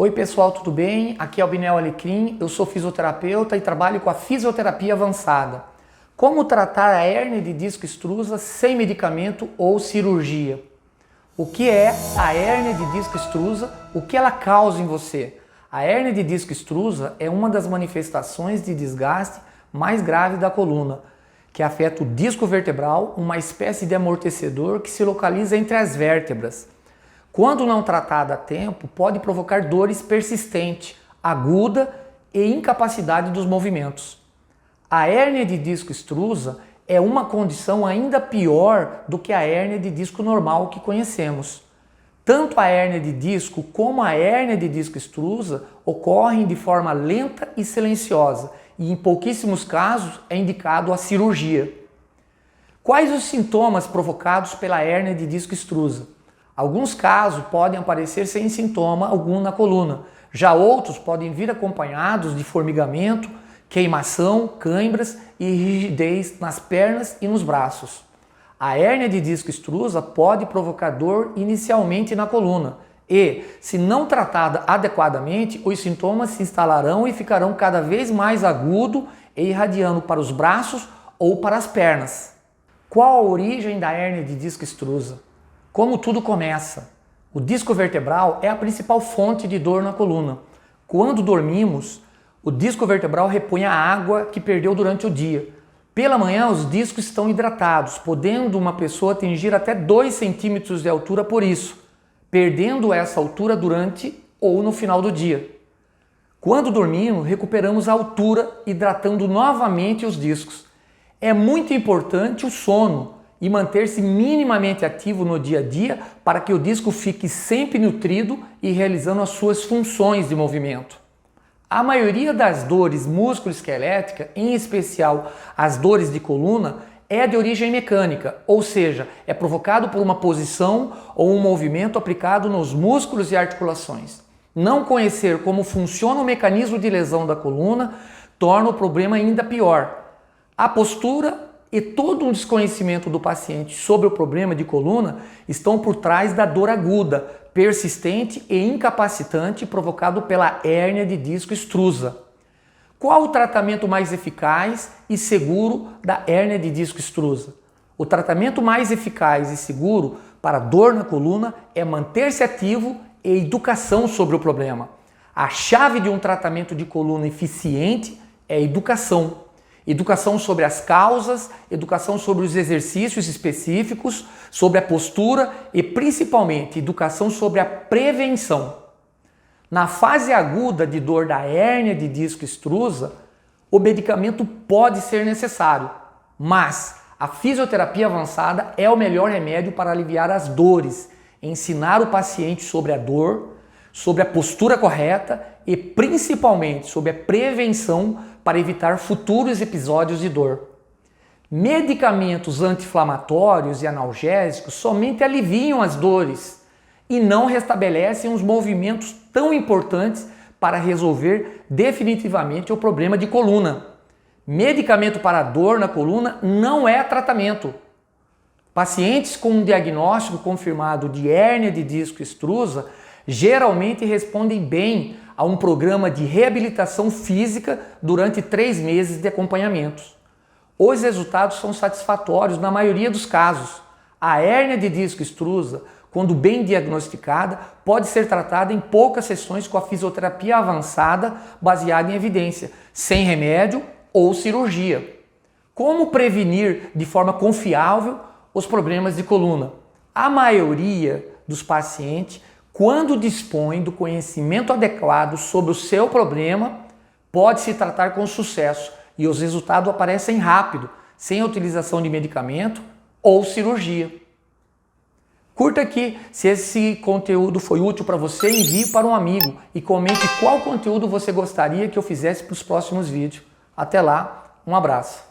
Oi pessoal, tudo bem? Aqui é o Binel Alecrim, eu sou fisioterapeuta e trabalho com a fisioterapia avançada. Como tratar a hérnia de disco extrusa sem medicamento ou cirurgia? O que é a hérnia de disco extrusa? O que ela causa em você? A hérnia de disco extrusa é uma das manifestações de desgaste mais grave da coluna, que afeta o disco vertebral, uma espécie de amortecedor que se localiza entre as vértebras. Quando não tratada a tempo, pode provocar dores persistentes, aguda e incapacidade dos movimentos. A hérnia de disco extrusa é uma condição ainda pior do que a hérnia de disco normal que conhecemos. Tanto a hérnia de disco como a hérnia de disco extrusa ocorrem de forma lenta e silenciosa e em pouquíssimos casos é indicado a cirurgia. Quais os sintomas provocados pela hérnia de disco extrusa? Alguns casos podem aparecer sem sintoma algum na coluna, já outros podem vir acompanhados de formigamento, queimação, cãibras e rigidez nas pernas e nos braços. A hérnia de disco extrusa pode provocar dor inicialmente na coluna e, se não tratada adequadamente, os sintomas se instalarão e ficarão cada vez mais agudos e irradiando para os braços ou para as pernas. Qual a origem da hérnia de disco extrusa? Como tudo começa? O disco vertebral é a principal fonte de dor na coluna. Quando dormimos, o disco vertebral repõe a água que perdeu durante o dia. Pela manhã, os discos estão hidratados, podendo uma pessoa atingir até 2 centímetros de altura por isso, perdendo essa altura durante ou no final do dia. Quando dormimos, recuperamos a altura, hidratando novamente os discos. É muito importante o sono e manter-se minimamente ativo no dia a dia para que o disco fique sempre nutrido e realizando as suas funções de movimento. A maioria das dores musculoesqueléticas, em especial as dores de coluna, é de origem mecânica, ou seja, é provocado por uma posição ou um movimento aplicado nos músculos e articulações. Não conhecer como funciona o mecanismo de lesão da coluna torna o problema ainda pior. A postura e todo um desconhecimento do paciente sobre o problema de coluna estão por trás da dor aguda, persistente e incapacitante provocado pela hérnia de disco extrusa. Qual o tratamento mais eficaz e seguro da hérnia de disco extrusa? O tratamento mais eficaz e seguro para dor na coluna é manter-se ativo e educação sobre o problema. A chave de um tratamento de coluna eficiente é educação. Educação sobre as causas, educação sobre os exercícios específicos, sobre a postura e principalmente educação sobre a prevenção. Na fase aguda de dor da hérnia de disco extrusa, o medicamento pode ser necessário, mas a fisioterapia avançada é o melhor remédio para aliviar as dores, ensinar o paciente sobre a dor, sobre a postura correta e principalmente sobre a prevenção para evitar futuros episódios de dor. Medicamentos anti-inflamatórios e analgésicos somente aliviam as dores e não restabelecem os movimentos tão importantes para resolver definitivamente o problema de coluna. Medicamento para dor na coluna não é tratamento. Pacientes com um diagnóstico confirmado de hérnia de disco extrusa geralmente respondem bem a um programa de reabilitação física durante 3 meses de acompanhamento. Os resultados são satisfatórios na maioria dos casos. A hérnia de disco extrusa, quando bem diagnosticada, pode ser tratada em poucas sessões com a fisioterapia avançada baseada em evidência, sem remédio ou cirurgia. Como prevenir de forma confiável os problemas de coluna? A maioria dos pacientes, quando dispõe do conhecimento adequado sobre o seu problema, pode se tratar com sucesso e os resultados aparecem rápido, sem a utilização de medicamento ou cirurgia. Curta aqui, se esse conteúdo foi útil para você, envie para um amigo e comente qual conteúdo você gostaria que eu fizesse para os próximos vídeos. Até lá, um abraço.